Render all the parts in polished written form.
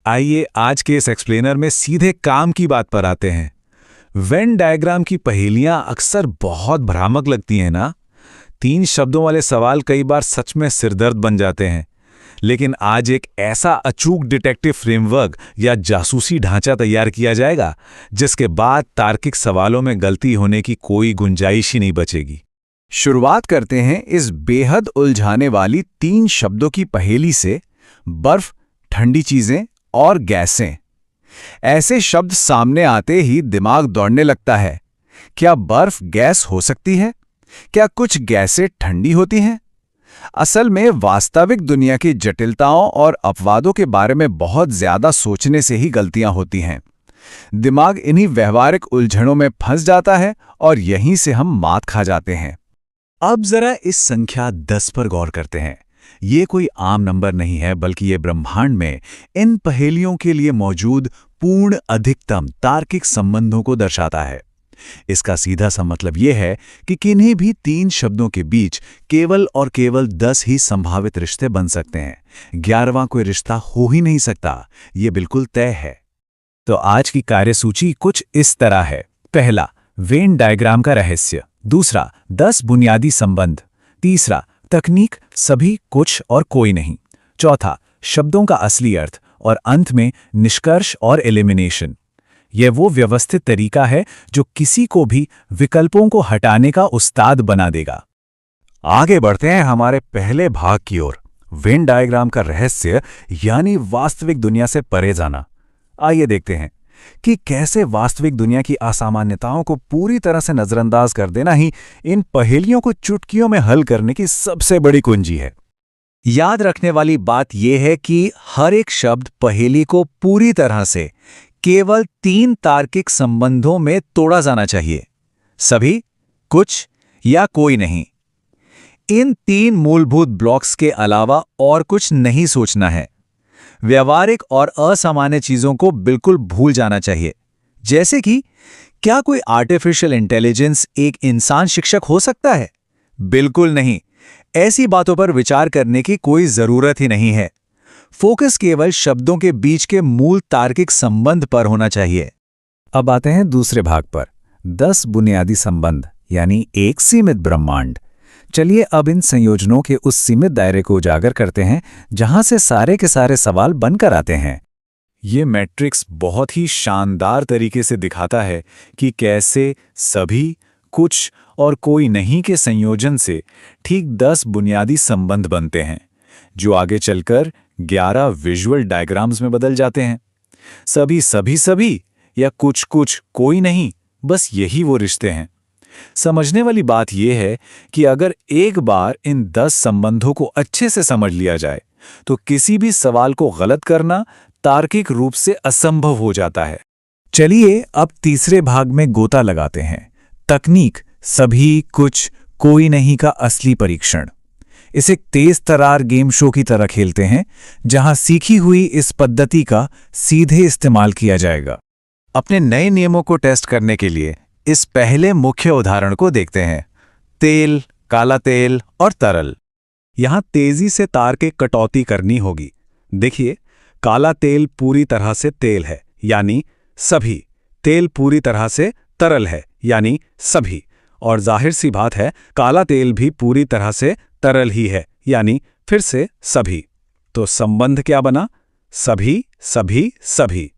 आइए आज के इस एक्सप्लेनर में सीधे काम की बात पर आते हैं। वेन डायग्राम की पहेलियां अक्सर बहुत भ्रामक लगती हैं ना। 3 शब्दों वाले सवाल कई बार सच में सिरदर्द बन जाते हैं। लेकिन आज एक ऐसा अचूक डिटेक्टिव फ्रेमवर्क या जासूसी ढांचा तैयार किया जाएगा जिसके बाद तार्किक सवालों में गलती होने की कोई गुंजाइश ही नहीं बचेगी। शुरुआत करते हैं इस बेहद उलझाने वाली 3 शब्दों की पहेली से। बर्फ, ठंडी चीजें और गैसें। ऐसे शब्द सामने आते ही दिमाग दौड़ने लगता है। क्या बर्फ गैस हो सकती है? क्या कुछ गैसें ठंडी होती हैं? असल में वास्तविक दुनिया की जटिलताओं और अपवादों के बारे में बहुत ज्यादा सोचने से ही गलतियां होती हैं। दिमाग इन्हीं व्यवहारिक उलझनों में फंस जाता है और यहीं से हम मात खा जाते हैं। अब जरा इस संख्या 10 पर गौर करते हैं। ये कोई आम नंबर नहीं है, बल्कि ये ब्रह्मांड में इन पहेलियों के लिए मौजूद पूर्ण अधिकतम तार्किक संबंधों को दर्शाता है। इसका सीधा सा मतलब यह है कि किन्हीं भी 3 शब्दों के बीच केवल और केवल 10 ही संभावित रिश्ते बन सकते हैं। 11वां कोई रिश्ता हो ही नहीं सकता, ये बिल्कुल तय है। तो आज की कार्यसूची कुछ इस तरह है। पहला, वेन डायग्राम का रहस्य। दूसरा, 10 बुनियादी संबंध। तीसरा, तकनीक, सभी, कुछ और कोई नहीं। चौथा, शब्दों का असली अर्थ। और अंत में निष्कर्ष और एलिमिनेशन। यह वो व्यवस्थित तरीका है जो किसी को भी विकल्पों को हटाने का उस्ताद बना देगा। आगे बढ़ते हैं हमारे पहले भाग की ओर, वेन डायग्राम का रहस्य यानी वास्तविक दुनिया से परे जाना। आइए देखते हैं कि कैसे वास्तविक दुनिया की असामान्यताओं को पूरी तरह से नजरअंदाज कर देना ही इन पहेलियों को चुटकियों में हल करने की सबसे बड़ी कुंजी है। याद रखने वाली बात यह है कि हर एक शब्द पहेली को पूरी तरह से केवल 3 तार्किक संबंधों में तोड़ा जाना चाहिए। सभी, कुछ या कोई नहीं। इन 3 मूलभूत ब्लॉक्स के अलावा और कुछ नहीं सोचना है। व्यवहारिक और असामान्य चीजों को बिल्कुल भूल जाना चाहिए। जैसे कि क्या कोई आर्टिफिशियल इंटेलिजेंस एक इंसान शिक्षक हो सकता है? बिल्कुल नहीं। ऐसी बातों पर विचार करने की कोई जरूरत ही नहीं है। फोकस केवल शब्दों के बीच के मूल तार्किक संबंध पर होना चाहिए। अब आते हैं दूसरे भाग पर, 10 बुनियादी संबंध यानी एक सीमित ब्रह्मांड। चलिए अब इन संयोजनों के उस सीमित दायरे को उजागर करते हैं जहां से सारे के सारे सवाल बनकर आते हैं। ये मैट्रिक्स बहुत ही शानदार तरीके से दिखाता है कि कैसे सभी, कुछ और कोई नहीं के संयोजन से ठीक 10 बुनियादी संबंध बनते हैं, जो आगे चलकर 11 विजुअल डायग्राम्स में बदल जाते हैं। सभी सभी सभी या कुछ कुछ कोई नहीं, बस यही वो रिश्ते हैं। समझने वाली बात यह है कि अगर एक बार इन 10 संबंधों को अच्छे से समझ लिया जाए तो किसी भी सवाल को गलत करना तार्किक रूप से असंभव हो जाता है। चलिए अब तीसरे भाग में गोता लगाते हैं, तकनीक, सभी, कुछ, कोई नहीं का असली परीक्षण। इसे तेज तरार गेम शो की तरह खेलते हैं जहां सीखी हुई इस पद्धति का सीधे इस्तेमाल किया जाएगा। अपने नए नियमों को टेस्ट करने के लिए इस पहले मुख्य उदाहरण को देखते हैं, तेल, काला तेल और तरल। यहां तेजी से तार के कटौती करनी होगी। देखिए, काला तेल पूरी तरह से तेल है यानी सभी, तेल पूरी तरह से तरल है यानी सभी, और जाहिर सी बात है काला तेल भी पूरी तरह से तरल ही है यानी फिर से सभी। तो संबंध क्या बना? सभी सभी सभी।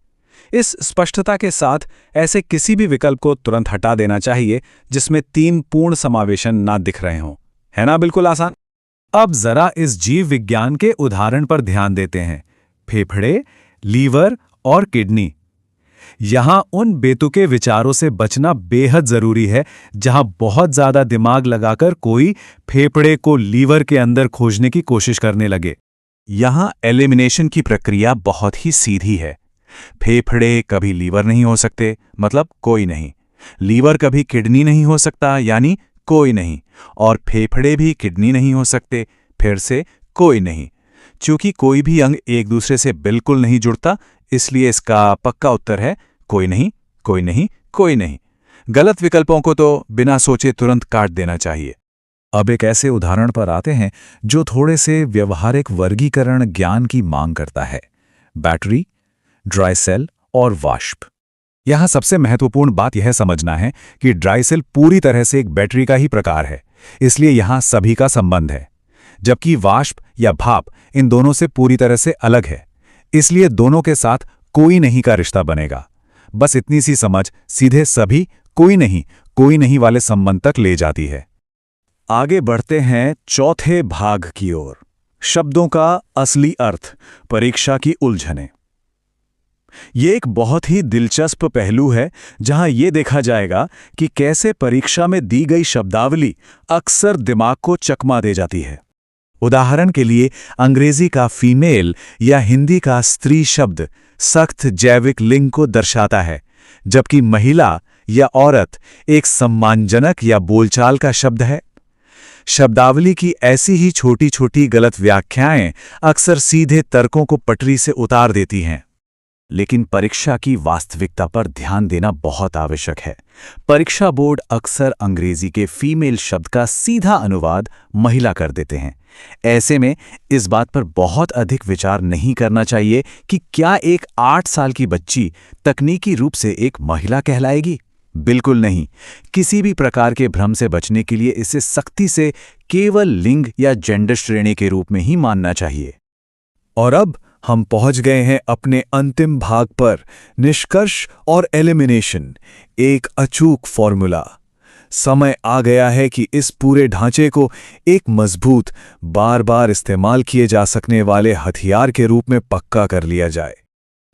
इस स्पष्टता के साथ ऐसे किसी भी विकल्प को तुरंत हटा देना चाहिए जिसमें 3 पूर्ण समावेशन ना दिख रहे हों। है ना बिल्कुल आसान? अब जरा इस जीव विज्ञान के उदाहरण पर ध्यान देते हैं, फेफड़े, लीवर और किडनी। यहां उन बेतुके विचारों से बचना बेहद जरूरी है जहां बहुत ज्यादा दिमाग लगाकर कोई फेफड़े को लीवर के अंदर खोजने की कोशिश करने लगे। यहां एलिमिनेशन की प्रक्रिया बहुत ही सीधी है। फेफड़े कभी लीवर नहीं हो सकते, मतलब कोई नहीं। लीवर कभी किडनी नहीं हो सकता, यानी कोई नहीं। और फेफड़े भी किडनी नहीं हो सकते, फिर से कोई नहीं। चूंकि कोई भी अंग एक दूसरे से बिल्कुल नहीं जुड़ता, इसलिए इसका पक्का उत्तर है कोई नहीं, कोई नहीं, कोई नहीं। गलत विकल्पों को तो बिना सोचे तुरंत काट देना चाहिए। अब एक ऐसे उदाहरण पर आते हैं जो थोड़े से व्यवहारिक वर्गीकरण ज्ञान की मांग करता है। बैटरी, ड्राई सेल और वाष्प। यहाँ सबसे महत्वपूर्ण बात यह समझना है कि ड्राई सेल पूरी तरह से एक बैटरी का ही प्रकार है, इसलिए यहाँ सभी का संबंध है, जबकि वाष्प या भाप इन दोनों से पूरी तरह से अलग है, इसलिए दोनों के साथ कोई नहीं का रिश्ता बनेगा। बस इतनी सी समझ सीधे सभी कोई नहीं वाले संबंध तक ले जाती है। आगे बढ़ते हैं चौथे भाग की ओर, शब्दों का असली अर्थ, परीक्षा की उलझनें। ये एक बहुत ही दिलचस्प पहलू है जहां ये देखा जाएगा कि कैसे परीक्षा में दी गई शब्दावली अक्सर दिमाग को चकमा दे जाती है। उदाहरण के लिए अंग्रेजी का फीमेल या हिंदी का स्त्री शब्द सख्त जैविक लिंग को दर्शाता है, जबकि महिला या औरत एक सम्मानजनक या बोलचाल का शब्द है। शब्दावली की ऐसी ही छोटी छोटी गलत व्याख्याएं अक्सर सीधे तर्कों को पटरी से उतार देती हैं। लेकिन परीक्षा की वास्तविकता पर ध्यान देना बहुत आवश्यक है। परीक्षा बोर्ड अक्सर अंग्रेजी के फीमेल शब्द का सीधा अनुवाद महिला कर देते हैं। ऐसे में इस बात पर बहुत अधिक विचार नहीं करना चाहिए कि क्या एक 8 साल की बच्ची तकनीकी रूप से एक महिला कहलाएगी। बिल्कुल नहीं। किसी भी प्रकार के भ्रम से बचने के लिए इसे सख्ती से केवल लिंग या जेंडर श्रेणी के रूप में ही मानना चाहिए। और अब हम पहुंच गए हैं अपने अंतिम भाग पर, निष्कर्ष और एलिमिनेशन, एक अचूक फॉर्मूला। समय आ गया है कि इस पूरे ढांचे को एक मजबूत, बार बार इस्तेमाल किए जा सकने वाले हथियार के रूप में पक्का कर लिया जाए।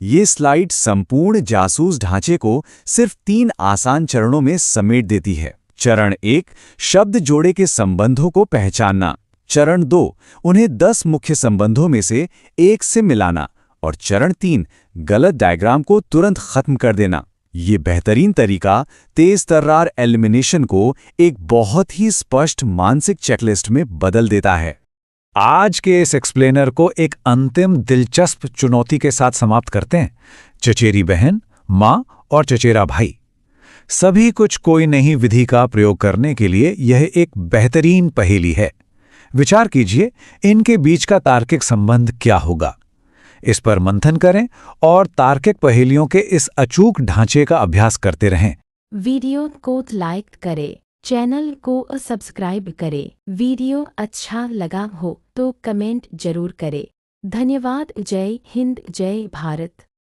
ये स्लाइड संपूर्ण जासूस ढांचे को सिर्फ 3 आसान चरणों में समेट देती है। चरण 1, शब्द जोड़े के संबंधों को पहचानना। चरण 2, उन्हें 10 मुख्य संबंधों में से एक से मिलाना। और चरण 3, गलत डायग्राम को तुरंत खत्म कर देना। ये बेहतरीन तरीका तेज तर्रार एलिमिनेशन को एक बहुत ही स्पष्ट मानसिक चेकलिस्ट में बदल देता है। आज के इस एक्सप्लेनर को एक अंतिम दिलचस्प चुनौती के साथ समाप्त करते हैं। चचेरी बहन, माँ और चचेरा भाई, सभी कुछ कोई नहीं विधि का प्रयोग करने के लिए यह एक बेहतरीन पहेली है। विचार कीजिए, इनके बीच का तार्किक संबंध क्या होगा। इस पर मंथन करें और तार्किक पहेलियों के इस अचूक ढांचे का अभ्यास करते रहें। वीडियो को लाइक करें, चैनल को सब्सक्राइब करें। वीडियो अच्छा लगा हो तो कमेंट जरूर करें। धन्यवाद। जय हिंद, जय भारत।